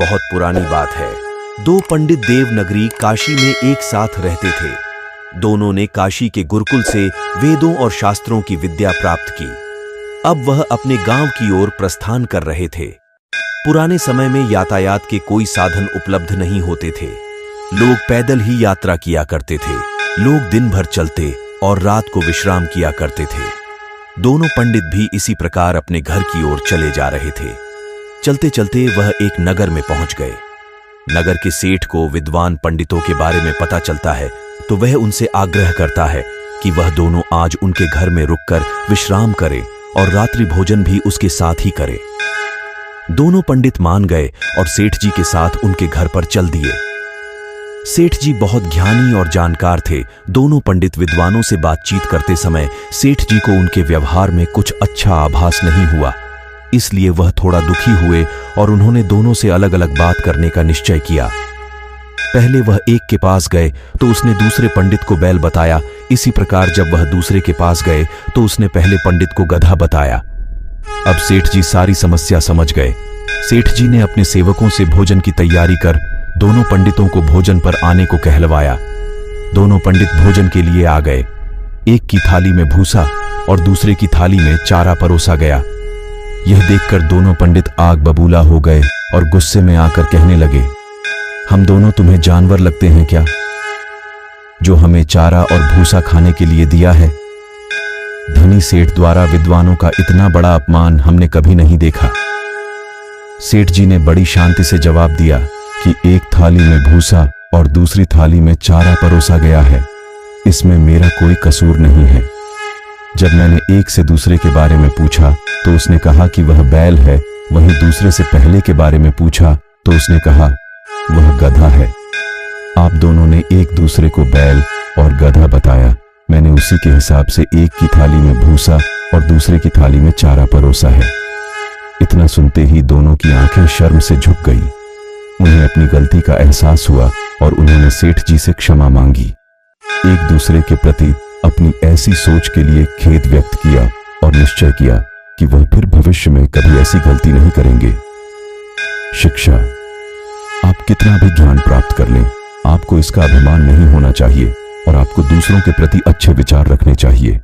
बहुत पुरानी बात है। दो पंडित देवनगरी काशी में एक साथ रहते थे। दोनों ने काशी के गुरुकुल से वेदों और शास्त्रों की विद्या प्राप्त की। अब वह अपने गांव की ओर प्रस्थान कर रहे थे। पुराने समय में यातायात के कोई साधन उपलब्ध नहीं होते थे। लोग पैदल ही यात्रा किया करते थे। लोग दिन भर चलते और रात को विश्राम किया करते थे। दोनों पंडित भी इसी प्रकार अपने घर की ओर चले जा रहे थे। चलते चलते वह एक नगर में पहुंच गए। नगर के सेठ को विद्वान पंडितों के बारे में पता चलता है तो वह उनसे आग्रह करता है कि वह दोनों आज उनके घर में रुककर विश्राम करें और रात्रि भोजन भी उसके साथ ही करें। दोनों पंडित मान गए और सेठ जी के साथ उनके घर पर चल दिए। सेठ जी बहुत ज्ञानी और जानकार थे। दोनों पंडित विद्वानों से बातचीत करते समय सेठ जी को उनके व्यवहार में कुछ अच्छा आभास नहीं हुआ, इसलिए वह थोड़ा दुखी हुए और उन्होंने दोनों से अलग अलग बात करने का निश्चय किया। पहले वह एक के पास गए तो उसने दूसरे पंडित को बैल बताया। इसी प्रकार जब वह दूसरे के पास गए तो उसने पहले पंडित को गधा बताया। अब सेठ जी सारी समस्या समझ गए। सेठ जी ने अपने सेवकों से भोजन की तैयारी कर दोनों पंडितों को भोजन पर आने को कहलवाया। दोनों पंडित भोजन के लिए आ गए। एक की थाली में भूसा और दूसरे की थाली में चारा परोसा गया। यह देखकर दोनों पंडित आग बबूला हो गए और गुस्से में आकर कहने लगे, हम दोनों तुम्हें जानवर लगते हैं क्या, जो हमें चारा और भूसा खाने के लिए दिया है? धनी सेठ द्वारा विद्वानों का इतना बड़ा अपमान हमने कभी नहीं देखा। सेठ जी ने बड़ी शांति से जवाब दिया कि एक थाली में भूसा और दूसरी थाली में चारा परोसा गया है, इसमें मेरा कोई कसूर नहीं है। जब मैंने एक से दूसरे के बारे में पूछा तो उसने कहा कि वह बैल है, वहीं दूसरे से पहले के बारे में पूछा तो उसने कहा वह गधा है। आप दोनों ने एक दूसरे को बैल और गधा बताया। मैंने उसी के हिसाब से एक की थाली में भूसा और दूसरे की थाली में चारा परोसा है। इतना सुनते ही दोनों की आंखें शर्म से झुक गई। उन्हें अपनी गलती का एहसास हुआ और उन्होंने सेठ जी से क्षमा मांगी। एक दूसरे के प्रति अपनी ऐसी सोच के लिए खेद व्यक्त किया और निश्चय किया कि वह फिर भविष्य में कभी ऐसी गलती नहीं करेंगे। शिक्षा। आप कितना भी ज्ञान प्राप्त कर लें, आपको इसका अभिमान नहीं होना चाहिए और आपको दूसरों के प्रति अच्छे विचार रखने चाहिए।